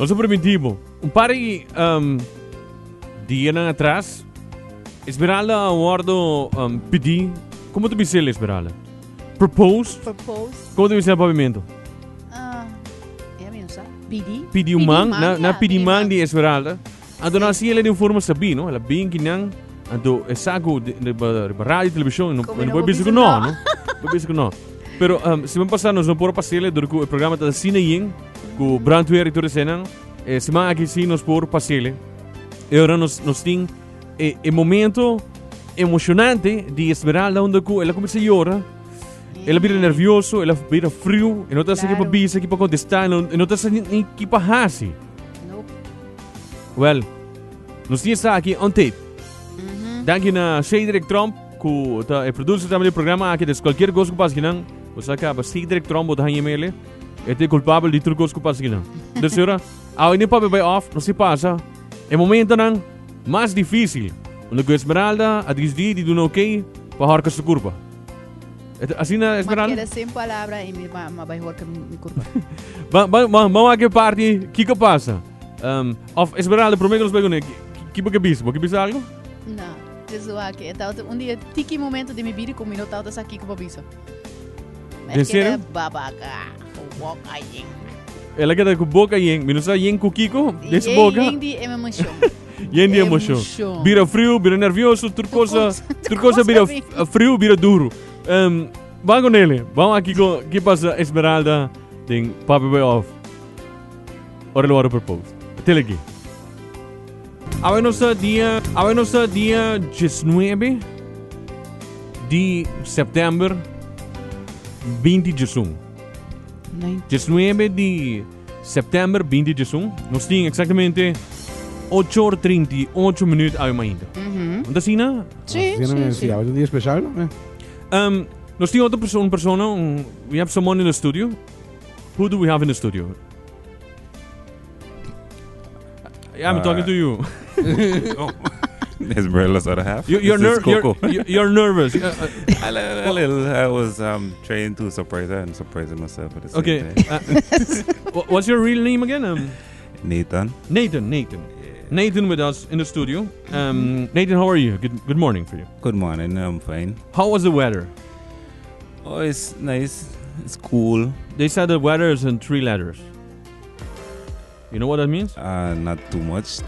Nosso primitivo. Um par de anos atrás, Esmeralda aguardo pedi. Como tu dice Esmeralda? Propose. Como tu dice o pavimento? Pedi um man, na pedi man de Esmeralda. Ando na si ela de forma sabi, no? Ela bem que não, ando é saco de rádio e televisão, não pode pensar que não. Pode pensar que não. Pero se me passar nós não por passear do o programa da Cine Yin, com Brandweer e tudo isso, se me aqui sim nós por passear. E agora nós tem momento emocionante de Esmeralda onde ela começa a chorar. Ela vira nervioso, ela vira frio, e não está aqui para bisa, aqui para contestar, e não está aqui para hasi. Well, nós temos aqui on tape. Danke na Cedric Trump, que é produtor também do programa, aqui de qualquer coisa que passa aqui não. Você acaba Cedric Trump, o da Hanhemele, é culpável de tudo coisa que passa aqui não. Da senhora, ao início para beber off, não se passa. É momento não mais difícil. Quando a Esmeralda a dizer de não ok, para harcar sua curva. Assim na Esmeralda? Mas sem palavra e me vai harcar minha curva. Vamos aqui parte, que passa? Of Esmeralda, prometo nos perguntar, que bisa? Que bisa algo? Não, isso aqui é dia tiki momento de me vir com minuto altas aqui com bisa. Mas que é babaca, boca yin. Ela quer com boca yin, minuto yin com Kiko, desse boca. Yin de emoção. Yin de emoção. Vira frio, vira nervioso, turcosa vira frio, vira duro. Vamos com ele. Vamos aqui com que passa Esmeralda tem Papi Boy Off. Ora lo propose. Até aqui. A nossa dia 19 de setembro 2021. 19 de setembro 2021. Nós temos exatamente 8h38 minutos ainda. Não assim, não? Sim. É um dia especial, não? Nós temos outra persona. We have someone in the studio. Who do we have in the studio? I'm talking to you. Esmeralda's other half. You're nervous. A little. I was trying to surprise her and surprising myself at the same time. What's your real name again? Nathan. Nathan. Nathan with us in the studio. Nathan, how are you? Good morning for you. Good morning. I'm fine. How was the weather? Oh, it's nice. It's cool. They said the weather is in 3 letters. You know what that means? Not too much.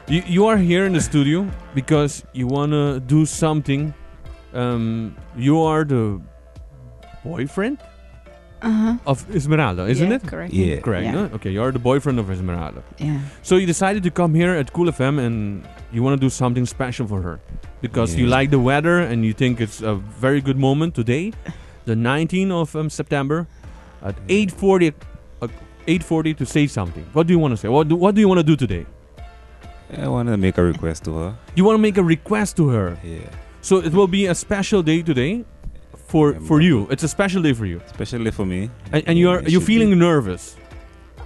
You are here in the studio because you want to do something. You are the boyfriend of Esmeralda, isn't it? Correct. Yeah. Correct. Yeah. No? Okay, you are the boyfriend of Esmeralda. Yeah. So you decided to come here at Cool FM and you want to do something special for her because you like the weather and you think it's a very good moment today, the 19th of September. At 8:40 to say something. What do you want to say? What do you want to do today? I want to make a request to her. You want to make a request to her. Yeah. So it will be a special day today for you. It's a special day for you. Especially for me. And you're feeling nervous.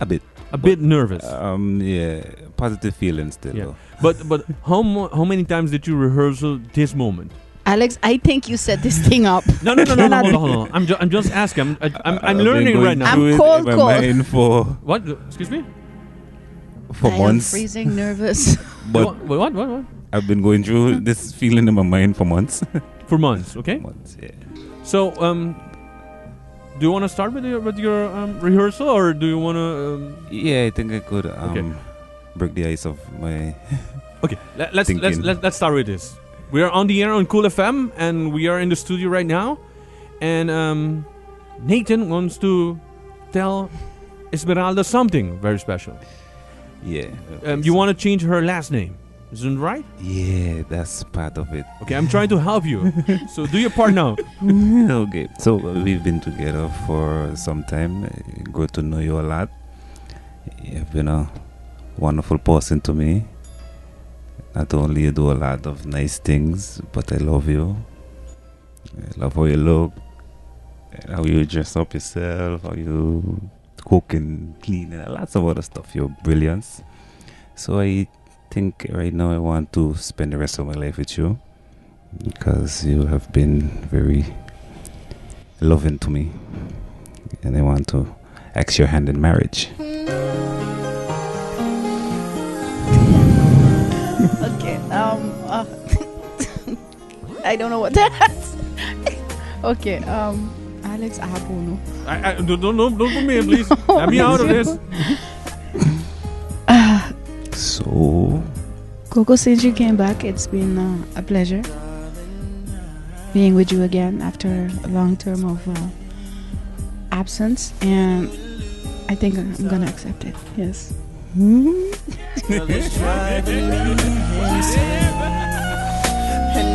A bit. A bit nervous. Yeah. Positive feelings still. Yeah. Though. But how many times did you rehearse this moment? Alex, I think you set this thing up. No. Hold on. I'm just asking. I'm learning right now. I'm cold. For What? Excuse me? For I months. am freezing nervous. But What? I've been going through this feeling in my mind for months. For months, okay? Months, yeah. So, do you want to start with your rehearsal, or do you want to? Yeah, I think I could break the ice of my. Okay, let's start with this. We are on the air on Cool FM, and we are in the studio right now. And Nathan wants to tell Esmeralda something very special. Yeah. You want to change her last name, isn't it right? Yeah, that's part of it. Okay, I'm trying to help you. So do your part now. Okay, so we've been together for some time. Good to know you a lot. You've been a wonderful person to me. Not only you do a lot of nice things, but I love you. I love how you look, how you dress up yourself, how you cook and clean, and lots of other stuff. You're brilliant. So I think right now I want to spend the rest of my life with you because you have been very loving to me, and I want to ask your hand in marriage. Okay. I don't know what that's. Okay. Alex Abono. Don't put me in, please. Let me out of this. So, Coco, since you came back, it's been a pleasure being with you again after a long term of absence, and I think I'm gonna accept it. Yes. And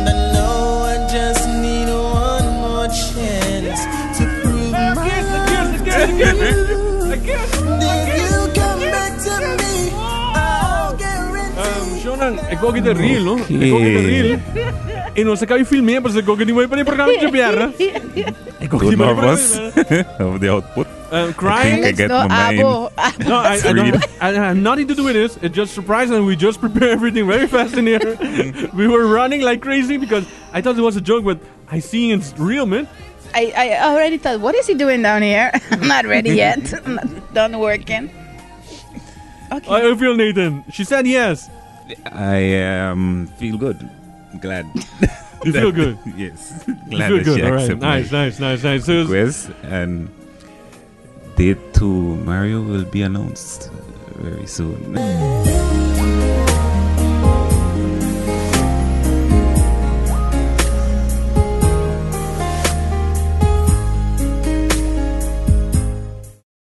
I know I just need one more chance to prove my If you come back to me, I'll guarantee. Shonan, ik wou de reel, no? Ik wou de reel. En dan kan je filmen, maar ze koken niet meer bij het programma te beren. Ik wou too niet meer nervous of the output. I Crying. think I get no, my mind. Abo. No, I have nothing to do with this. It's just surprised, and we just prepare everything very fast in here. We were running like crazy because I thought it was a joke, but I see it's real, man. I already thought, what is he doing down here? I'm not ready yet. I'm not done working. Okay. How you feel, Nathan? She said yes. I feel good. Glad. You feel good? Yes. You Glad feel that good. she All right. accepted Nice. my So it's- request. And date to Mario will be announced very soon.